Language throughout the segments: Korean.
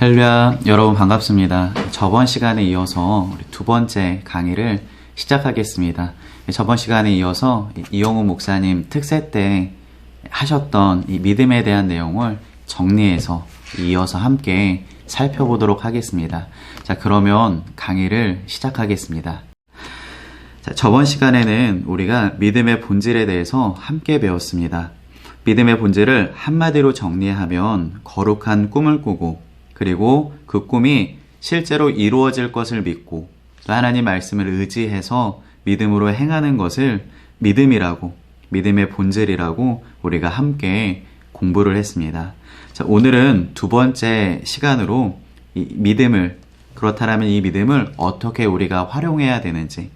할렐루야, 여러분 반갑습니다. 저번 시간에 이어서 우리 두 번째 강의를 시작하겠습니다. 저번 시간에 이어서 이용우 목사님 특세 때 하셨던 이 믿음에 대한 내용을 정리해서 이어서 함께 살펴보도록 하겠습니다. 자, 그러면 강의를 시작하겠습니다. 자, 저번 시간에는 우리가 믿음의 본질에 대해서 함께 배웠습니다. 믿음의 본질을 한마디로 정리하면 거룩한 꿈을 꾸고, 그리고 그 꿈이 실제로 이루어질 것을 믿고 또 하나님 말씀을 의지해서 믿음으로 행하는 것을 믿음이라고, 믿음의 본질이라고 우리가 함께 공부를 했습니다. 자, 오늘은 두 번째 시간으로 이 믿음을, 그렇다면 이 믿음을 어떻게 우리가 활용해야 되는지,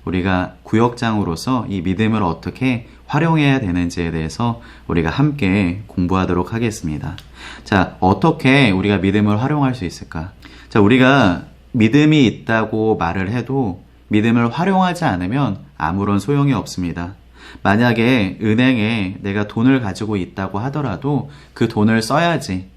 우리가 구역장으로서 이 믿음을 어떻게 활용해야 되는지에 대해서 우리가 함께 공부하도록 하겠습니다. 자, 어떻게 우리가 믿음을 활용할 수 있을까? 자, 우리가 믿음이 있다고 말을 해도 믿음을 활용하지 않으면 아무런 소용이 없습니다. 만약에 은행에 내가 돈을 가지고 있다고 하더라도 그 돈을 써야지,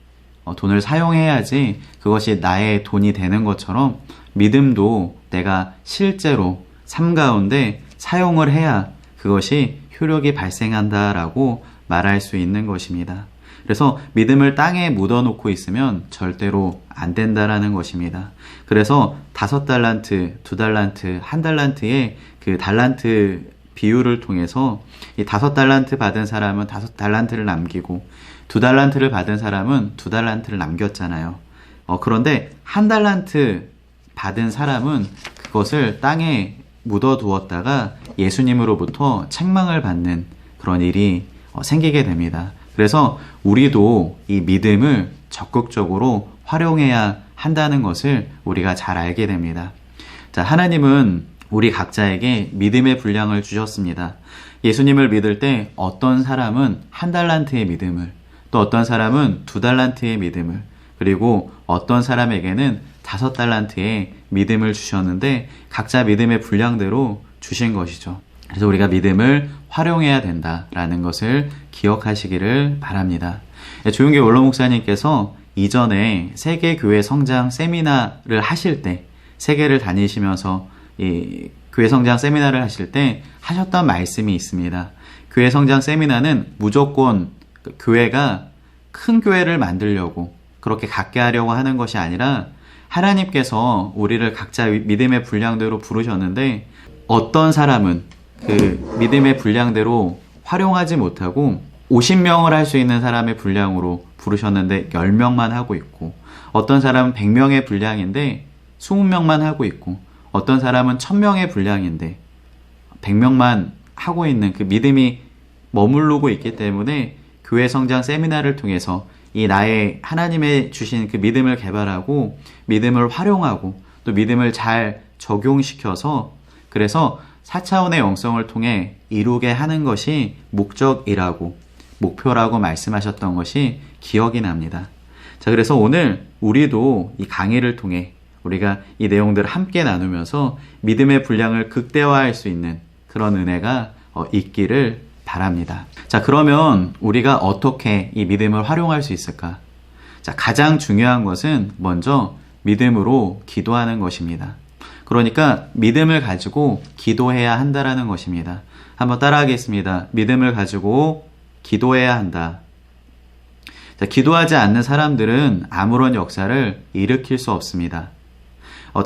돈을 사용해야지 그것이 나의 돈이 되는 것처럼 믿음도 내가 실제로 삶 가운데 사용을 해야 그것이 효력이 발생한다라고 말할 수 있는 것입니다. 그래서 믿음을 땅에 묻어놓고 있으면 절대로 안 된다라는 것입니다. 그래서 5달란트, 2달란트, 1달란트의 그 달란트 비율을 통해서 이 5달란트 받은 사람은 5달란트를 남기고 2달란트를 받은 사람은 2달란트를 남겼잖아요. 그런데 1달란트 받은 사람은 그것을 땅에 묻어두었다가 예수님으로부터 책망을 받는 그런 일이 생기게 됩니다. 그래서 우리도 이 믿음을 적극적으로 활용해야 한다는 것을 우리가 잘 알게 됩니다. 자, 하나님은 우리 각자에게 믿음의 분량을 주셨습니다. 예수님을 믿을 때 어떤 사람은 1달란트의 믿음을, 또 어떤 사람은 2달란트의 믿음을, 그리고 어떤 사람에게는 5달란트의 믿음을 주셨는데 각자 믿음의 분량대로 주신 것이죠. 그래서 우리가 믿음을 활용해야 된다라는 것을 기억하시기를 바랍니다. 조용길 원로 목사님께서 이전에 세계교회 성장 세미나를 하실 때, 세계를 다니시면서 이 교회 성장 세미나를 하실 때 하셨던 말씀이 있습니다. 교회 성장 세미나는 무조건 교회가 큰 교회를 만들려고, 그렇게 갖게 하려고 하는 것이 아니라 하나님께서 우리를 각자 믿음의 분량대로 부르셨는데 어떤 사람은 그 믿음의 분량대로 활용하지 못하고 50명을 할 수 있는 사람의 분량으로 부르셨는데 10명만 하고 있고, 어떤 사람은 100명의 분량인데 20명만 하고 있고, 어떤 사람은 1000명의 분량인데 100명만 하고 있는 그 믿음이 머무르고 있기 때문에 교회 성장 세미나를 통해서 이 나의 하나님의 주신 그 믿음을 개발하고 믿음을 활용하고 또 믿음을 잘 적용시켜서, 그래서 4차원의 영성을 통해 이루게 하는 것이 목적이라고, 목표라고 말씀하셨던 것이 기억이 납니다. 자, 그래서 오늘 우리도 이 강의를 통해 우리가 이 내용들을 함께 나누면서 믿음의 분량을 극대화할 수 있는 그런 은혜가 있기를 바랍니다. 자, 그러면 우리가 어떻게 이 믿음을 활용할 수 있을까? 자, 가장 중요한 것은 먼저 믿음으로 기도하는 것입니다. 그러니까 믿음을 가지고 기도해야 한다라는 것입니다. 한번 따라하겠습니다. 믿음을 가지고 기도해야 한다. 자, 기도하지 않는 사람들은 아무런 역사를 일으킬 수 없습니다.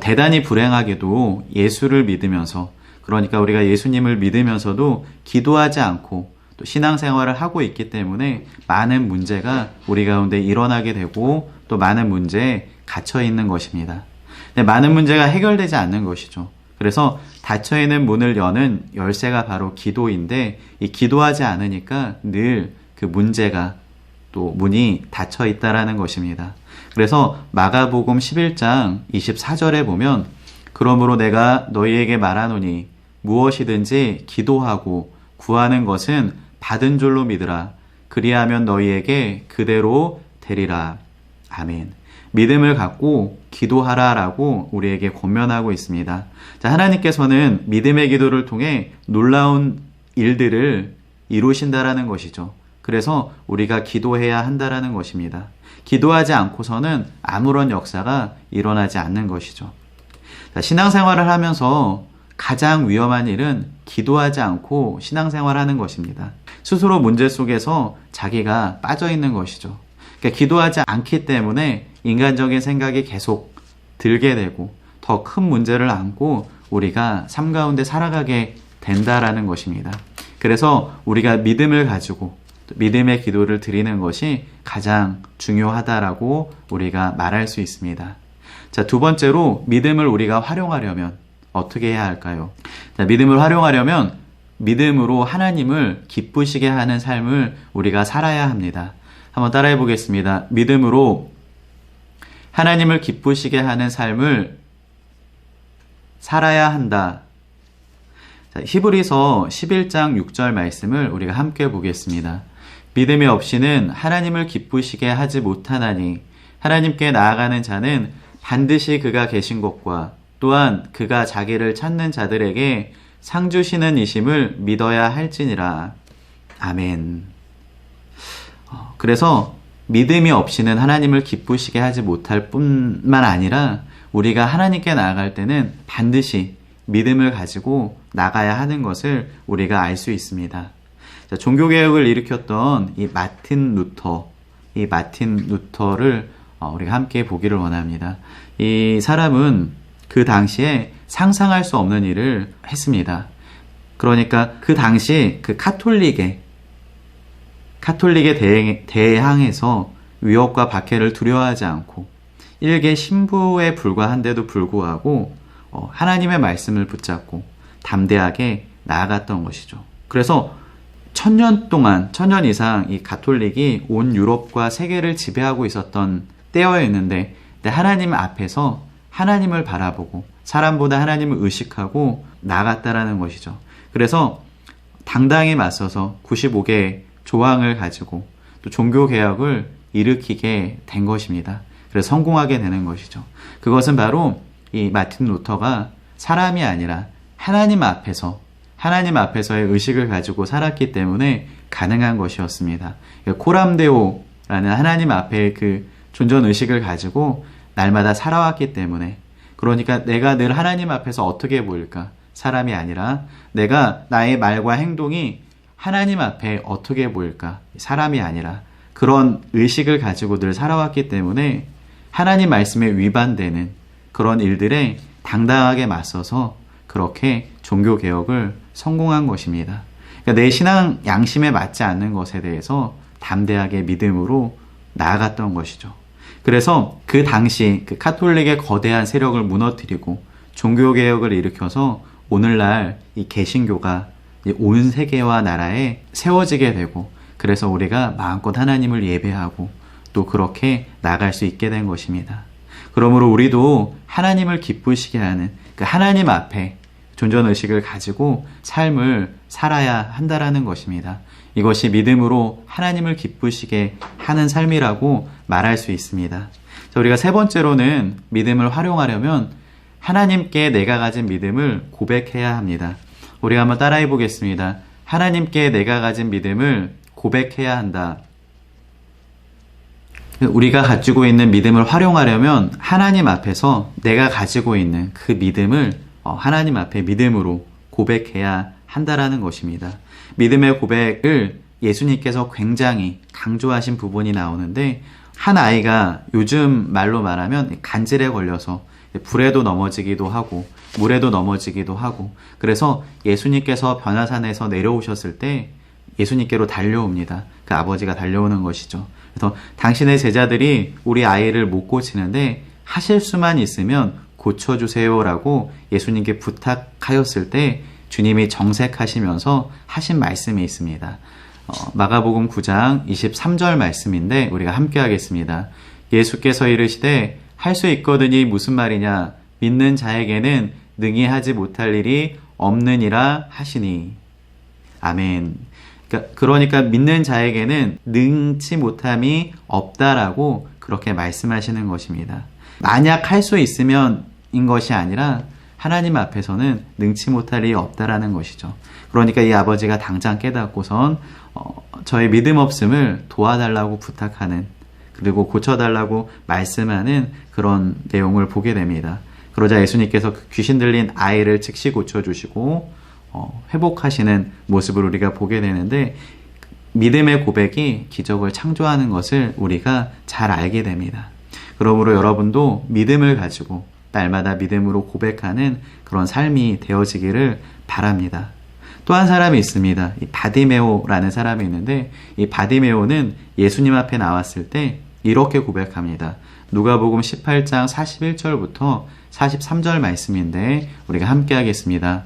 대단히 불행하게도 예수를 믿으면서, 그러니까 우리가 예수님을 믿으면서도 기도하지 않고 또 신앙생활을 하고 있기 때문에 많은 문제가 우리 가운데 일어나게 되고 또 많은 문제에 갇혀 있는 것입니다. 근데 많은 문제가 해결되지 않는 것이죠. 그래서 닫혀있는 문을 여는 열쇠가 바로 기도인데, 이 기도하지 않으니까 늘 그 문제가, 또 문이 닫혀 있다라는 것입니다. 그래서 마가복음 11장 24절에 보면, 그러므로 내가 너희에게 말하노니 무엇이든지 기도하고 구하는 것은 받은 줄로 믿으라. 그리하면 너희에게 그대로 되리라. 아멘. 믿음을 갖고 기도하라라고 우리에게 권면하고 있습니다. 자, 하나님께서는 믿음의 기도를 통해 놀라운 일들을 이루신다라는 것이죠. 그래서 우리가 기도해야 한다라는 것입니다. 기도하지 않고서는 아무런 역사가 일어나지 않는 것이죠. 자, 신앙생활을 하면서 가장 위험한 일은 기도하지 않고 신앙생활하는 것입니다. 스스로 문제 속에서 자기가 빠져 있는 것이죠. 그러니까 기도하지 않기 때문에 인간적인 생각이 계속 들게 되고 더 큰 문제를 안고 우리가 삶 가운데 살아가게 된다라는 것입니다. 그래서 우리가 믿음을 가지고 믿음의 기도를 드리는 것이 가장 중요하다라고 우리가 말할 수 있습니다. 자, 두 번째로 믿음을 우리가 활용하려면 어떻게 해야 할까요? 자, 믿음을 활용하려면 믿음으로 하나님을 기쁘시게 하는 삶을 우리가 살아야 합니다. 한번 따라해 보겠습니다. 믿음으로 하나님을 기쁘시게 하는 삶을 살아야 한다. 자, 히브리서 11장 6절 말씀을 우리가 함께 보겠습니다. 믿음이 없이는 하나님을 기쁘시게 하지 못하나니 하나님께 나아가는 자는 반드시 그가 계신 곳과 또한 그가 자기를 찾는 자들에게 상 주시는 이심을 믿어야 할지니라. 아멘. 그래서 믿음이 없이는 하나님을 기쁘시게 하지 못할 뿐만 아니라 우리가 하나님께 나아갈 때는 반드시 믿음을 가지고 나가야 하는 것을 우리가 알 수 있습니다. 자, 종교개혁을 일으켰던 이 마틴 루터를 우리가 함께 보기를 원합니다. 이 사람은 그 당시에 상상할 수 없는 일을 했습니다. 그러니까 그 당시 그 카톨릭에 대항해서 위협과 박해를 두려워하지 않고 일개 신부에 불과한데도 불구하고 하나님의 말씀을 붙잡고 담대하게 나아갔던 것이죠. 그래서 1000년 이상 이 가톨릭이 온 유럽과 세계를 지배하고 있었던 때였는데 하나님 앞에서 하나님을 바라보고 사람보다 하나님을 의식하고 나아갔다라는 것이죠. 그래서 당당히 맞서서 95개의 조항을 가지고 또 종교개혁을 일으키게 된 것입니다. 그래서 성공하게 되는 것이죠. 그것은 바로 이 마틴 루터가 사람이 아니라 하나님 앞에서의 의식을 가지고 살았기 때문에 가능한 것이었습니다. 코람데오라는 하나님 앞에 그 존전 의식을 가지고 날마다 살아왔기 때문에, 그러니까 내가 늘 하나님 앞에서 어떻게 보일까? 사람이 아니라 내가 나의 말과 행동이 하나님 앞에 어떻게 보일까? 사람이 아니라 그런 의식을 가지고 늘 살아왔기 때문에 하나님 말씀에 위반되는 그런 일들에 당당하게 맞서서 그렇게 종교개혁을 성공한 것입니다. 그러니까 내 신앙 양심에 맞지 않는 것에 대해서 담대하게 믿음으로 나아갔던 것이죠. 그래서 그 당시 그 카톨릭의 거대한 세력을 무너뜨리고 종교개혁을 일으켜서 오늘날 이 개신교가 온 세계와 나라에 세워지게 되고, 그래서 우리가 마음껏 하나님을 예배하고 또 그렇게 나갈 수 있게 된 것입니다. 그러므로 우리도 하나님을 기쁘시게 하는 그 하나님 앞에 존전의식을 가지고 삶을 살아야 한다라는 것입니다. 이것이 믿음으로 하나님을 기쁘시게 하는 삶이라고 말할 수 있습니다. 자, 우리가 세 번째로는 믿음을 활용하려면 하나님께 내가 가진 믿음을 고백해야 합니다. 우리가 한번 따라해 보겠습니다. 하나님께 내가 가진 믿음을 고백해야 한다. 우리가 가지고 있는 믿음을 활용하려면 하나님 앞에서 내가 가지고 있는 그 믿음을 하나님 앞에 믿음으로 고백해야 한다라는 것입니다. 믿음의 고백을 예수님께서 굉장히 강조하신 부분이 나오는데, 한 아이가 요즘 말로 말하면 간질에 걸려서 불에도 넘어지기도 하고 물에도 넘어지기도 하고, 그래서 예수님께서 변화산에서 내려오셨을 때 예수님께로 달려옵니다. 그 아버지가 달려오는 것이죠. 그래서 당신의 제자들이 우리 아이를 못 고치는데 하실 수만 있으면 고쳐주세요라고 예수님께 부탁하였을 때 주님이 정색하시면서 하신 말씀이 있습니다. 마가복음 9장 23절 말씀인데 우리가 함께 하겠습니다. 예수께서 이르시되 할 수 있거든이 무슨 말이냐? 믿는 자에게는 능히 하지 못할 일이 없느니라 하시니. 아멘. 그러니까 믿는 자에게는 능치 못함이 없다라고 그렇게 말씀하시는 것입니다. 만약 할 수 있으면 인 것이 아니라 하나님 앞에서는 능치 못할 일이 없다라는 것이죠. 그러니까 이 아버지가 당장 깨닫고선 저의 믿음 없음을 도와달라고 부탁하는 그리고 고쳐달라고 말씀하는 그런 내용을 보게 됩니다. 그러자 예수님께서 그 귀신 들린 아이를 즉시 고쳐주시고 회복하시는 모습을 우리가 보게 되는데, 믿음의 고백이 기적을 창조하는 것을 우리가 잘 알게 됩니다. 그러므로 여러분도 믿음을 가지고 날마다 믿음으로 고백하는 그런 삶이 되어지기를 바랍니다. 또 한 사람이 있습니다. 이 바디메오라는 사람이 있는데, 이 바디메오는 예수님 앞에 나왔을 때 이렇게 고백합니다. 누가복음 18장 41절부터 43절 말씀인데 우리가 함께 하겠습니다.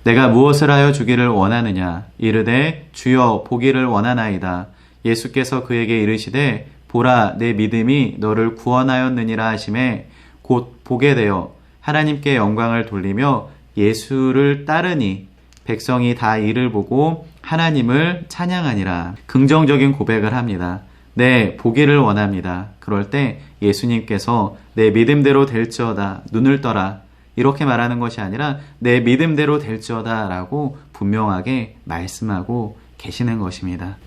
내가 무엇을 하여 주기를 원하느냐? 이르되 주여 보기를 원하나이다. 예수께서 그에게 이르시되 보라 내 믿음이 너를 구원하였느니라 하시매 곧 보게 되어 하나님께 영광을 돌리며 예수를 따르니 백성이 다 이를 보고 하나님을 찬양하니라. 긍정적인 고백을 합니다. 네, 보기를 원합니다. 그럴 때 예수님께서 내 믿음대로 될지어다, 눈을 떠라, 이렇게 말하는 것이 아니라 내 믿음대로 될지어다 라고 분명하게 말씀하고 계시는 것입니다.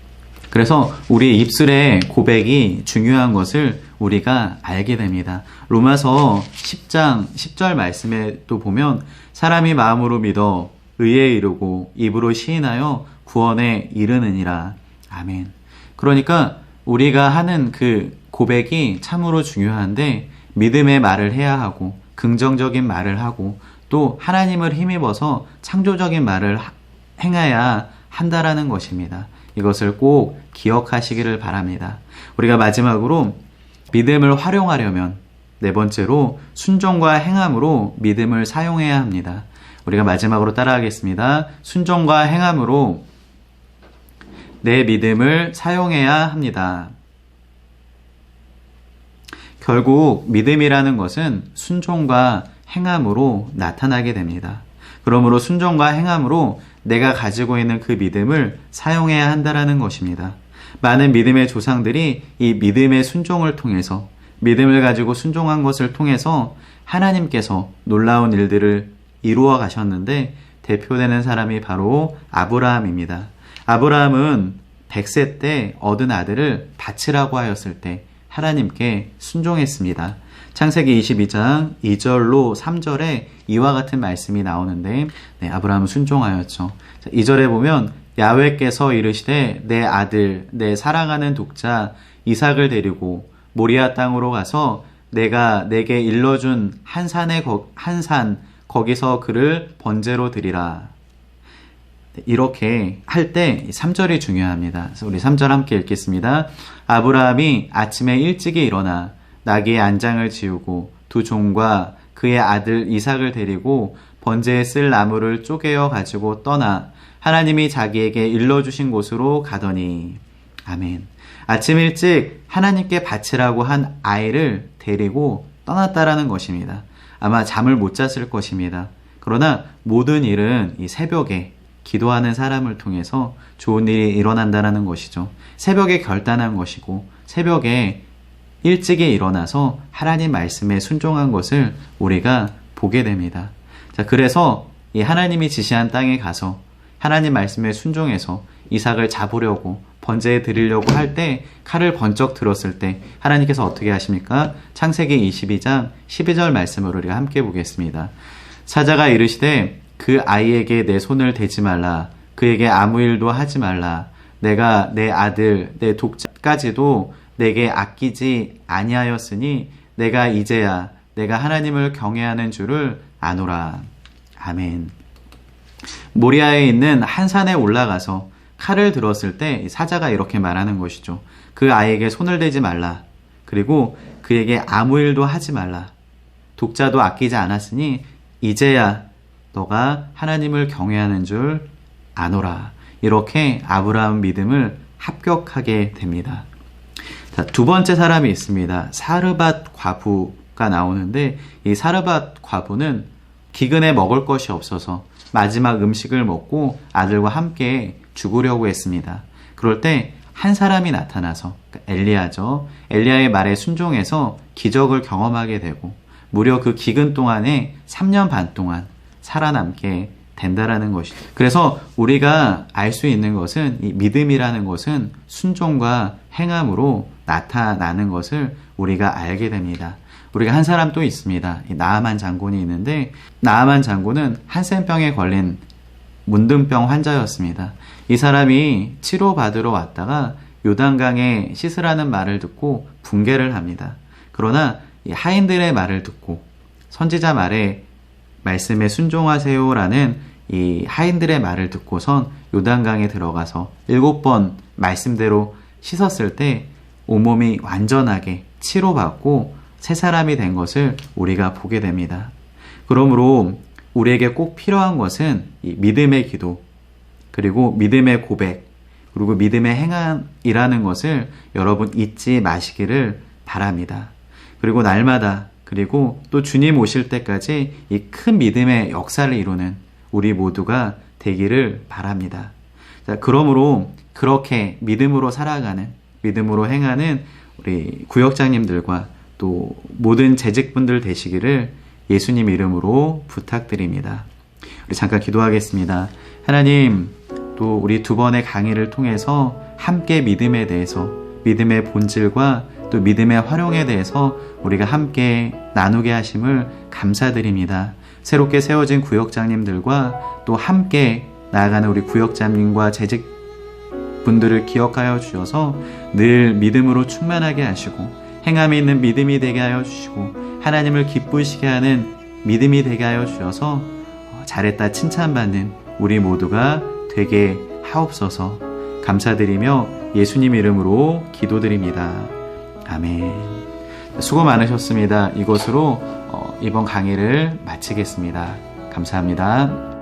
그래서 우리 입술의 고백이 중요한 것을 우리가 알게 됩니다. 로마서 10장 10절 말씀에 또 보면 사람이 마음으로 믿어 의에 이르고 입으로 시인하여 구원에 이르느니라. 아멘. 그러니까 우리가 하는 그 고백이 참으로 중요한데, 믿음의 말을 해야 하고 긍정적인 말을 하고 또 하나님을 힘입어서 창조적인 말을 행해야 한다라는 것입니다. 이것을 꼭 기억하시기를 바랍니다. 우리가 마지막으로 믿음을 활용하려면 네 번째로 순종과 행함으로 믿음을 사용해야 합니다. 우리가 마지막으로 따라하겠습니다. 순종과 행함으로 내 믿음을 사용해야 합니다. 결국 믿음이라는 것은 순종과 행함으로 나타나게 됩니다. 그러므로 순종과 행함으로 내가 가지고 있는 그 믿음을 사용해야 한다는 것입니다. 많은 믿음의 조상들이 이 믿음의 순종을 통해서, 믿음을 가지고 순종한 것을 통해서 하나님께서 놀라운 일들을 이루어 가셨는데, 대표되는 사람이 바로 아브라함입니다. 아브라함은 100세 때 얻은 아들을 바치라고 하였을 때 하나님께 순종했습니다. 창세기 22장 2절로 3절에 이와 같은 말씀이 나오는데, 아브라함은 순종하였죠. 2절에 보면 야훼께서 이르시되 내 아들 내 사랑하는 독자 이삭을 데리고 모리아 땅으로 가서 내가 내게 일러준 한 산 거기서 그를 번제로 드리라. 이렇게 할 때 3절이 중요합니다. 그래서 우리 3절 함께 읽겠습니다. 아브라함이 아침에 일찍이 일어나 나귀의 안장을 지우고 두 종과 그의 아들 이삭을 데리고 번제에 쓸 나무를 쪼개어 가지고 떠나 하나님이 자기에게 일러주신 곳으로 가더니. 아멘. 아침 일찍 하나님께 바치라고 한 아이를 데리고 떠났다라는 것입니다. 아마 잠을 못 잤을 것입니다. 그러나 모든 일은 이 새벽에 기도하는 사람을 통해서 좋은 일이 일어난다는 것이죠. 새벽에 결단한 것이고 새벽에 일찍이 일어나서 하나님 말씀에 순종한 것을 우리가 보게 됩니다. 자, 그래서 이 하나님이 지시한 땅에 가서 하나님 말씀에 순종해서 이삭을 잡으려고 번제에 드리려고 할 때 칼을 번쩍 들었을 때 하나님께서 어떻게 하십니까? 창세기 22장 12절 말씀을 우리가 함께 보겠습니다. 사자가 이르시되 그 아이에게 내 손을 대지 말라. 그에게 아무 일도 하지 말라. 내가 내 아들 내 독자까지도 내게 아끼지 아니하였으니 내가 이제야 내가 하나님을 경외하는 줄을 아노라. 아멘. 모리아에 있는 한 산에 올라가서 칼을 들었을 때 사자가 이렇게 말하는 것이죠. 그 아이에게 손을 대지 말라. 그리고 그에게 아무 일도 하지 말라. 독자도 아끼지 않았으니 이제야 너가 하나님을 경외하는 줄 아노라. 이렇게 아브라함 믿음을 합격하게 됩니다. 자, 두 번째 사람이 있습니다. 사르밧 과부가 나오는데 이 사르밧 과부는 기근에 먹을 것이 없어서 마지막 음식을 먹고 아들과 함께 죽으려고 했습니다. 그럴 때 한 사람이 나타나서, 엘리야죠. 엘리야의 말에 순종해서 기적을 경험하게 되고 무려 그 기근 동안에 3년 반 동안 살아남게 된다라는 것이죠. 그래서 우리가 알 수 있는 것은 이 믿음이라는 것은 순종과 행함으로 나타나는 것을 우리가 알게 됩니다. 우리가 한 사람 또 있습니다. 이 나아만 장군이 있는데 나아만 장군은 한센병에 걸린 문둥병 환자였습니다. 이 사람이 치료받으러 왔다가 요단강에 씻으라는 말을 듣고 붕괴를 합니다. 그러나 이 하인들의 말을 듣고 선지자 말씀에 순종하세요라는 이 하인들의 말을 듣고선 요단강에 들어가서 7번 말씀대로 씻었을 때 온몸이 완전하게 치료받고 새 사람이 된 것을 우리가 보게 됩니다. 그러므로 우리에게 꼭 필요한 것은 이 믿음의 기도, 그리고 믿음의 고백, 그리고 믿음의 행함이라는 것을 여러분 잊지 마시기를 바랍니다. 그리고 날마다, 그리고 또 주님 오실 때까지 이 큰 믿음의 역사를 이루는 우리 모두가 되기를 바랍니다. 자, 그러므로 그렇게 믿음으로 살아가는, 믿음으로 행하는 우리 구역장님들과 또 모든 재직분들 되시기를 예수님 이름으로 부탁드립니다. 우리 잠깐 기도하겠습니다. 하나님, 또 우리 두 번의 강의를 통해서 함께 믿음에 대해서, 믿음의 본질과 또 믿음의 활용에 대해서 우리가 함께 나누게 하심을 감사드립니다. 새롭게 세워진 구역장님들과 또 함께 나아가는 우리 구역장님과 재직분들을 기억하여 주셔서 늘 믿음으로 충만하게 하시고 행함이 있는 믿음이 되게 하여 주시고 하나님을 기쁘시게 하는 믿음이 되게 하여 주셔서 잘했다 칭찬받는 우리 모두가 되게 하옵소서. 감사드리며 예수님 이름으로 기도드립니다. 아멘. 수고 많으셨습니다. 이것으로 이번 강의를 마치겠습니다. 감사합니다.